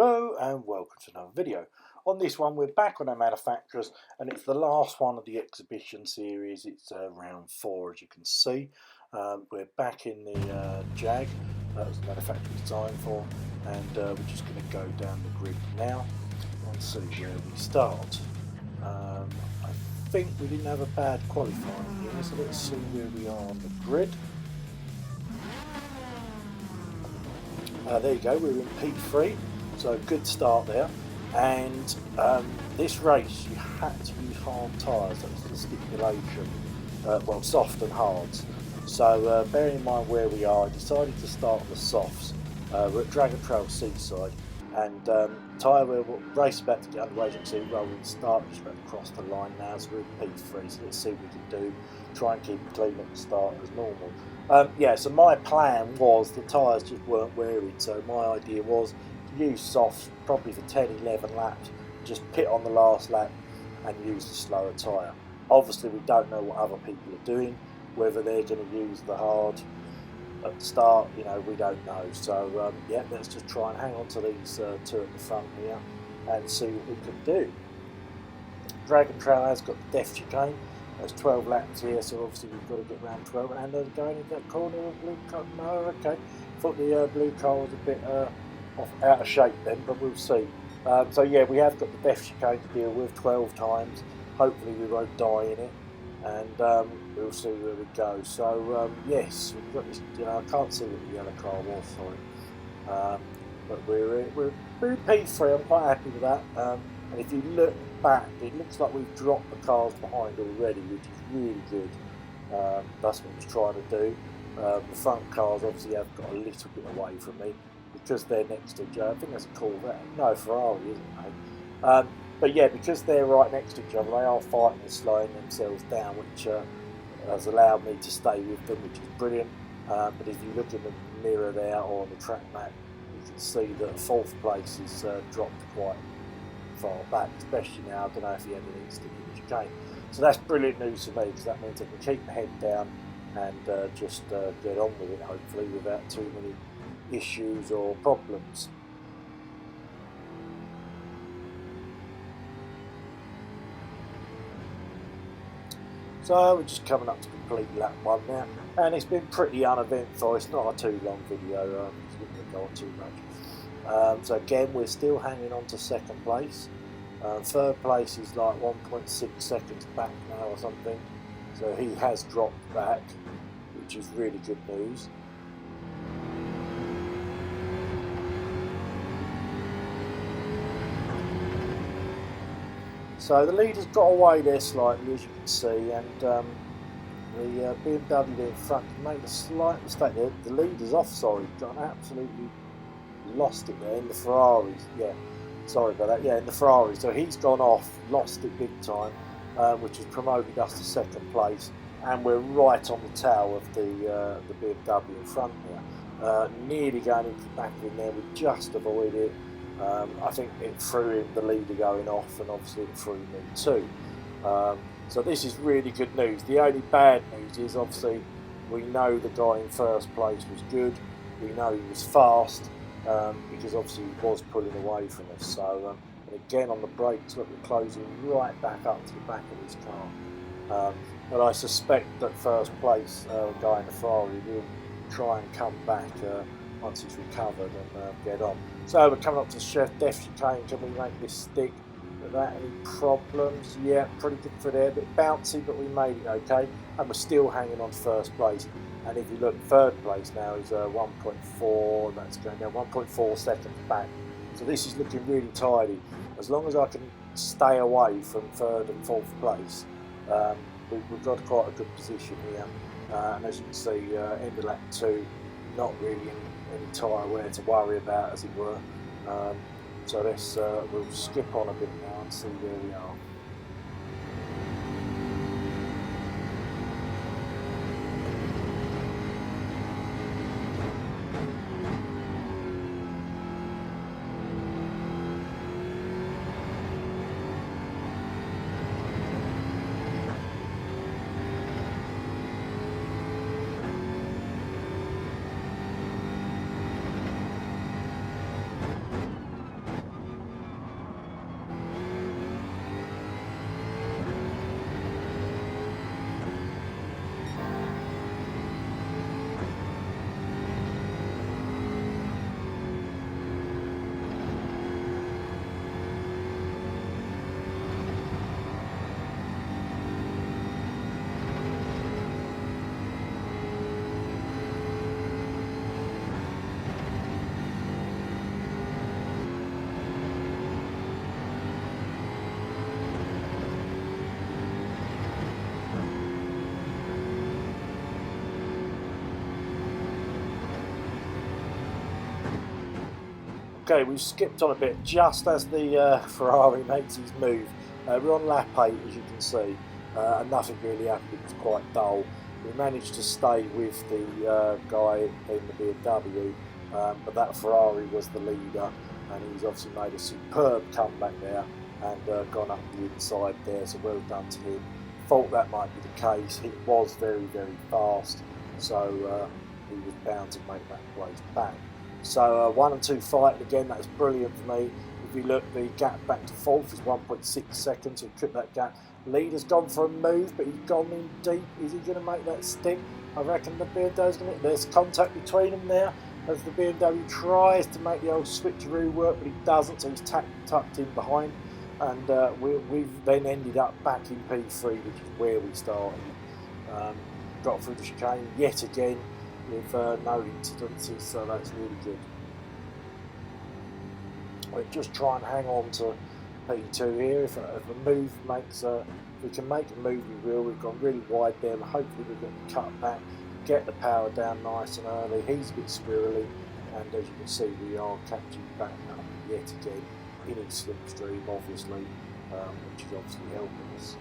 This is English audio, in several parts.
Hello and welcome to another video. On this one we're back on our manufacturers and it's the last one of the exhibition series. It's round 4 as you can see. We're back in the Jag, that was the manufacturer design for, and we're just going to go down the grid now and see where we start. I think we didn't have a bad qualifying here, so let's see where we are on the grid. There you go, we're in P3. So good start there, and this race you had to use hard tyres. That was the stipulation. Well, soft and hards. So bearing in mind where we are, I decided to start on the softs. We're at Dragon Trail Seaside, and tyre we're race about to get underway. As you can see, rolling start, just about to cross the line now. So we're in P3. So let's see what we can do. Try and keep it clean at the start as normal. Yeah. So my plan was the tyres just weren't wearied. So my idea was use softs probably for 10-11 laps, just pit on the last lap and use the slower tyre. Obviously we don't know what other people are doing, whether they're going to use the hard at the start, you know, we don't know. So yeah, let's just try and hang on to these two at the front here and see what we can do. Dragon Trail has got the death chicane. There's 12 laps here, so obviously we've got to get round 12, and they're going into that corner of blue car. No, okay, thought the blue car was a bit out of shape then, but we'll see. So yeah, we have got the death chicane to deal with 12 times. Hopefully we won't die in it, and we'll see where we go. So yes, we've got this. You know, I can't see what the yellow car was, sorry. But we're in P3. I'm quite happy with that. And if you look back, it looks like we've dropped the cars behind already, which is really good. That's what I was trying to do. The front cars obviously have got a little bit away from me, because they're next to each other. I think that's a Corvette. No, Ferrari, isn't it? But yeah, because they're right next to each other, they are fighting and slowing themselves down, which has allowed me to stay with them, which is brilliant. But if you look in the mirror there or on the track map, you can see that 4th place is dropped quite far back, especially now. I don't know if he had an instant in the chicane. So that's brilliant news for me, because that means I can keep my head down and just get on with it, hopefully, without too many issues or problems. So we're just coming up to complete lap 1 now, and it's been pretty uneventful. It's not a too long video, it's not going to go on too much. So again, we're still hanging on to 2nd place. 3rd place is like 1.6 seconds back now or something, so he has dropped back, which is really good news. So the leader's got away there slightly, as you can see, and the BMW there in front made a slight mistake there. The leader's off, sorry, got absolutely lost it there in the Ferraris. Yeah, sorry about that. Yeah, in the Ferrari. So he's gone off, lost it big time, which has promoted us to 2nd place, and we're right on the tail of the BMW in front here. Nearly going into the back of him there, we just avoided it. I think it threw him, the leader going off, and obviously it threw me too. So this is really good news. The only bad news is obviously we know the guy in 1st place was good. We know he was fast, because obviously he was pulling away from us. So and again on the brakes, look, we're closing right back up to the back of his car. But I suspect that 1st place guy in the Ferrari will try and come back once he's recovered and get on. So we're coming up to the death chicane. Can we make this stick? Without any problems? Yeah, pretty good for there. A bit bouncy, but we made it okay. And we're still hanging on 1st place. And if you look, 3rd place now is 1.4. That's going down 1.4 seconds back. So this is looking really tidy. As long as I can stay away from 3rd and 4th place, we've got quite a good position here. And as you can see, end of lap 2, not really any tyre wear to worry about, as it were. So let's we'll skip on a bit now and see where we are. Okay, we've skipped on a bit just as the Ferrari makes his move. We're on lap 8, as you can see, and nothing really happened. It was quite dull. We managed to stay with the guy in the BMW, but that Ferrari was the leader, and he's obviously made a superb comeback there and gone up the inside there, so well done to him. Thought that might be the case. He was very, very fast, so he was bound to make that place back. So 1 and 2 fighting again. That was brilliant for me. If you look, the gap back to 4th is 1.6 seconds. He tripped that gap. Leader's gone for a move, but he's gone in deep. Is he going to make that stick? I reckon the BMW's going to. There's contact between them now as the BMW tries to make the old switcheroo work, but he doesn't. So he's tucked in behind, and we've then ended up back in P3, which is where we started. Got through the chicane yet again with no incidences, so that's really good. We'll just try and hang on to P2 here. If a move makes if we can make a move, we will. We've gone really wide there, and hopefully we'll get the cut back, get the power down nice and early. He's a bit squirrely, and as you can see, we are catching back up yet again in his slipstream, obviously, which is obviously helping us.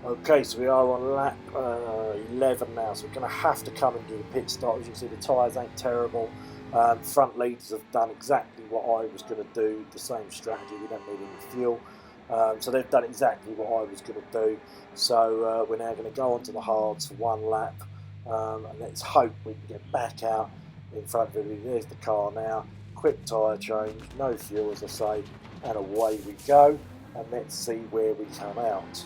Okay, so we are on lap 11 now, so we're going to have to come and do the pit stop. As you can see, the tyres ain't terrible. Front leaders have done exactly what I was going to do, the same strategy. We don't need any fuel. So they've done exactly what I was going to do. So we're now going to go onto the hards for one lap, and let's hope we can get back out in front of everybody. There's the car now. Quick tyre change, no fuel, as I say, and away we go. And let's see where we come out.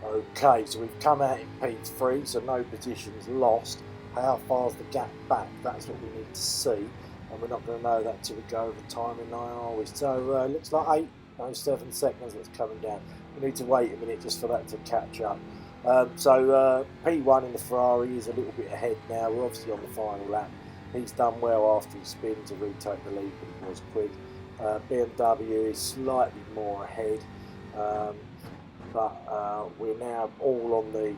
Okay, so we've come out in P3, so no positions lost. How far's the gap back? That's what we need to see, and we're not going to know that until we go over timing line, are we? So looks like 7 seconds that's coming down. We need to wait a minute just for that to catch up. So P1 in the Ferrari is a little bit ahead now. We're obviously on the final lap. He's done well after his spin to retake the lead, but he was quick. BMW is slightly more ahead. But we're now all on the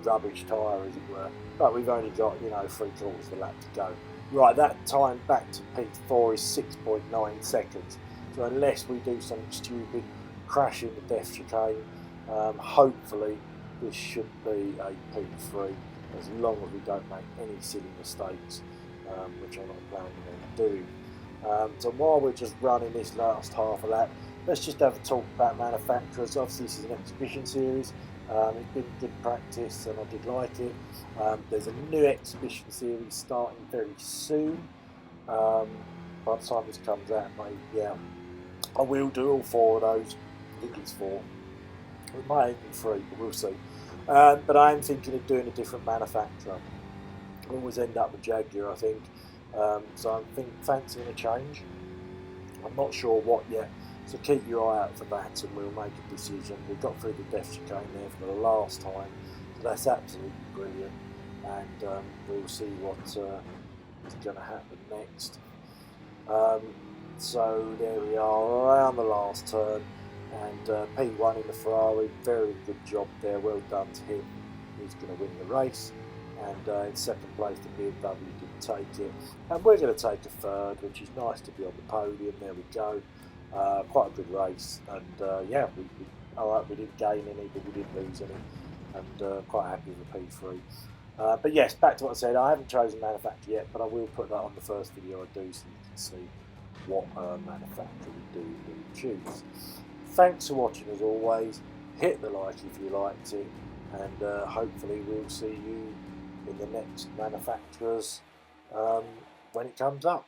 rubbish tyre, as it were. But we've only got, 3/4 of the lap to go. Right, that time back to P4 is 6.9 seconds. So unless we do something stupid, crash in the death chicane, hopefully this should be a P3, as long as we don't make any silly mistakes, which I'm not planning on doing. So while we're just running this last half a lap, let's just have a talk about manufacturers. Obviously this is an exhibition series. It's been good practice and I did like it. There's a new exhibition series starting very soon. By the time this comes out, maybe, yeah, I will do all 4 of those think it's 4. It might even be 3, but we'll see. But I am thinking of doing a different manufacturer. I always end up with Jaguar, I think. So I'm fancying a change. I'm not sure what yet, so keep your eye out for that and we'll make a decision. We got through the death chicane there for the last time, so that's absolutely brilliant, and we'll see what is going to happen next. So there we are, around the last turn, and P1 in the Ferrari, very good job there, well done to him. He's going to win the race, and in second place the BMW didn't take it, and we're going to take a third, which is nice to be on the podium. There we go. Quite a good race, and yeah, alright, we didn't gain any, but we didn't lose any, and quite happy with the P3. But yes, back to what I said, I haven't chosen manufacturer yet, but I will put that on the first video I do, so you can see what manufacturer we do choose. Thanks for watching as always. Hit the like if you liked it, and hopefully we'll see you in the next manufacturers when it comes up.